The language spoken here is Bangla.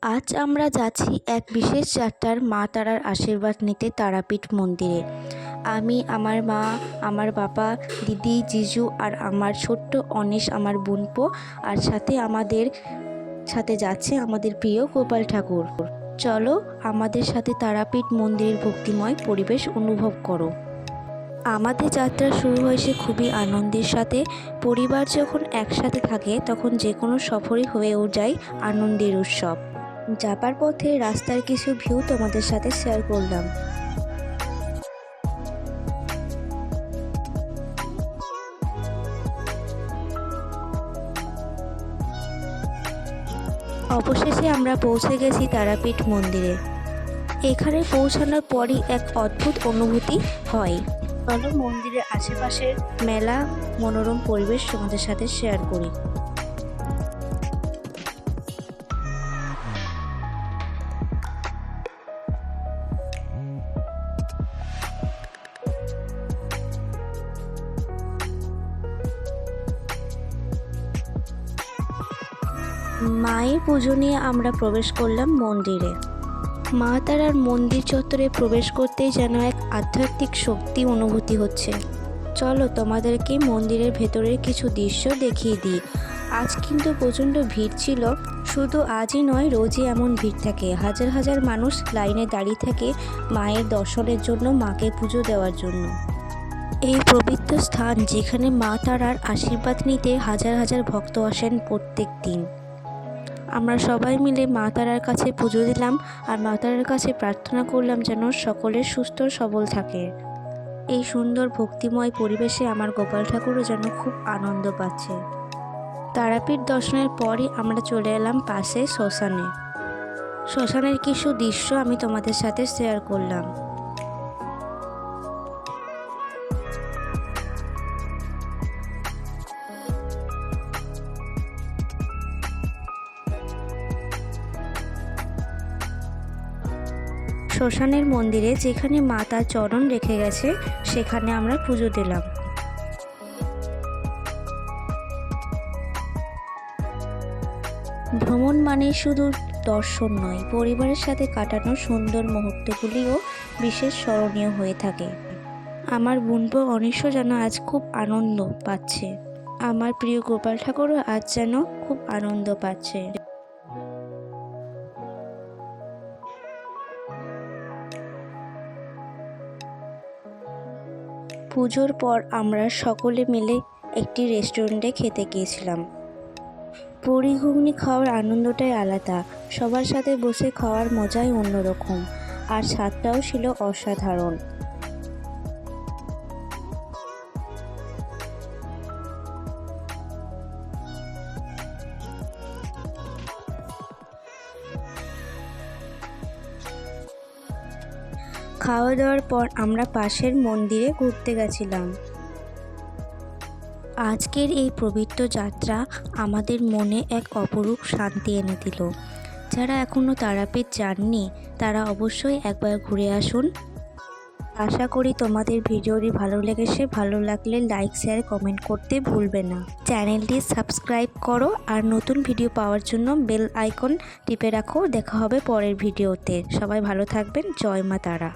আজ আমরা যাচ্ছি এক বিশেষ যাত্রার মা তারার আশীর্বাদ নিতে তারাপীঠ মন্দিরে। আমি, আমার মা, আমার বাবা, দিদি, জিজু আর আমার ছোট্ট অনিশ, আমার বোনপো, আর আমাদের সাথে যাচ্ছে আমাদের প্রিয় গোপাল ঠাকুর। চলো আমাদের সাথে তারাপীঠ মন্দিরের ভক্তিময় পরিবেশ অনুভব করো। আমাদের যাত্রা শুরু হয়েছে খুবই আনন্দের সাথে। পরিবার যখন একসাথে থাকে তখন যে কোনো সফরই হয়েও যায় আনন্দের উৎসব। যাবার পথে রাস্তার কিছু ভিউ তোমাদের সাথে শেয়ার করলাম। অবশেষে আমরা পৌঁছে গেছি তারাপীঠ মন্দিরে। এখানে পৌঁছানোর পরই এক অদ্ভুত অনুভূতি হয়। চলো মন্দিরের আশেপাশের মেলা মনোরম পরিবেশ তোমাদের সাথে শেয়ার করি। মায়ের পুজো নিয়ে আমরা প্রবেশ করলাম মন্দিরে। মা তারার মন্দির চত্বরে প্রবেশ করতেই যেন এক আধ্যাত্মিক শক্তি অনুভূতি হচ্ছে। চলো তোমাদেরকে মন্দিরের ভেতরের কিছু দৃশ্য দেখিয়ে দিই। আজ কিন্তু প্রচণ্ড ভিড় ছিল। শুধু আজই নয়, রোজই এমন ভিড় থাকে। হাজার হাজার মানুষ লাইনে দাঁড়িয়ে থাকে মায়ের দর্শনের জন্য, মাকে পুজো দেওয়ার জন্য। এই পবিত্র স্থান যেখানে মা তারার আশীর্বাদ নিতে হাজার হাজার ভক্ত আসেন প্রত্যেক দিন। আমরা সবাই মিলে মা তারার কাছে পুজো দিলাম আর মা তারার কাছে প্রার্থনা করলাম যেন সকলে সুস্থ সবল থাকে। এই সুন্দর ভক্তিময় পরিবেশে আমার গোপাল ঠাকুরও যেন খুব আনন্দ পাচ্ছে। তারাপীঠ দর্শনের পরই আমরা চলে এলাম পাশে শ্মশানে। শ্মশানের কিছু দৃশ্য আমি তোমাদের সাথে শেয়ার করলাম। শ্মশানের মন্দিরে যেখানে মা তার চরণ রেখে গেছে সেখানে আমরা পুজো দিলাম। ভ্রমণ মানে শুধু দর্শন নয়, পরিবারের সাথে কাটানো সুন্দর মুহূর্তগুলিও বিশেষ স্মরণীয় হয়ে থাকে। আমার বোনপো অনিশও যেন আজ খুব আনন্দ পাচ্ছে। আমার প্রিয় গোপাল ঠাকুরও আজ যেন খুব আনন্দ পাচ্ছে। পুজোর পর আমরা সকলে মিলে একটি রেস্টুরেন্টে খেতে গিয়েছিলাম। পুরি ঘুগনি খাওয়ার আনন্দটাই আলাদা। সবার সাথে বসে খাওয়ার মজাই অন্যরকম, আর স্বাদটাও ছিল অসাধারণ। খাওয়া দাওয়ার পর আমরা পাশের মন্দিরে ঘুরতে গেছিলাম। আজকের এই পবিত্র যাত্রা আমাদের মনে এক অপরূপ শান্তি এনে দিল। যারা এখনও তারাপীঠ যাননি তারা অবশ্যই একবার ঘুরে আসুন। আশা করি তোমাদের ভিডিওটি ভালো লেগেছে। ভালো লাগলে লাইক, শেয়ার, কমেন্ট করতে ভুলবে না। চ্যানেলটি সাবস্ক্রাইব করো আর নতুন ভিডিও পাওয়ার জন্য বেল আইকন টিপে রাখো। দেখা হবে পরের ভিডিওতে। সবাই ভালো থাকবেন। জয় মা তারা।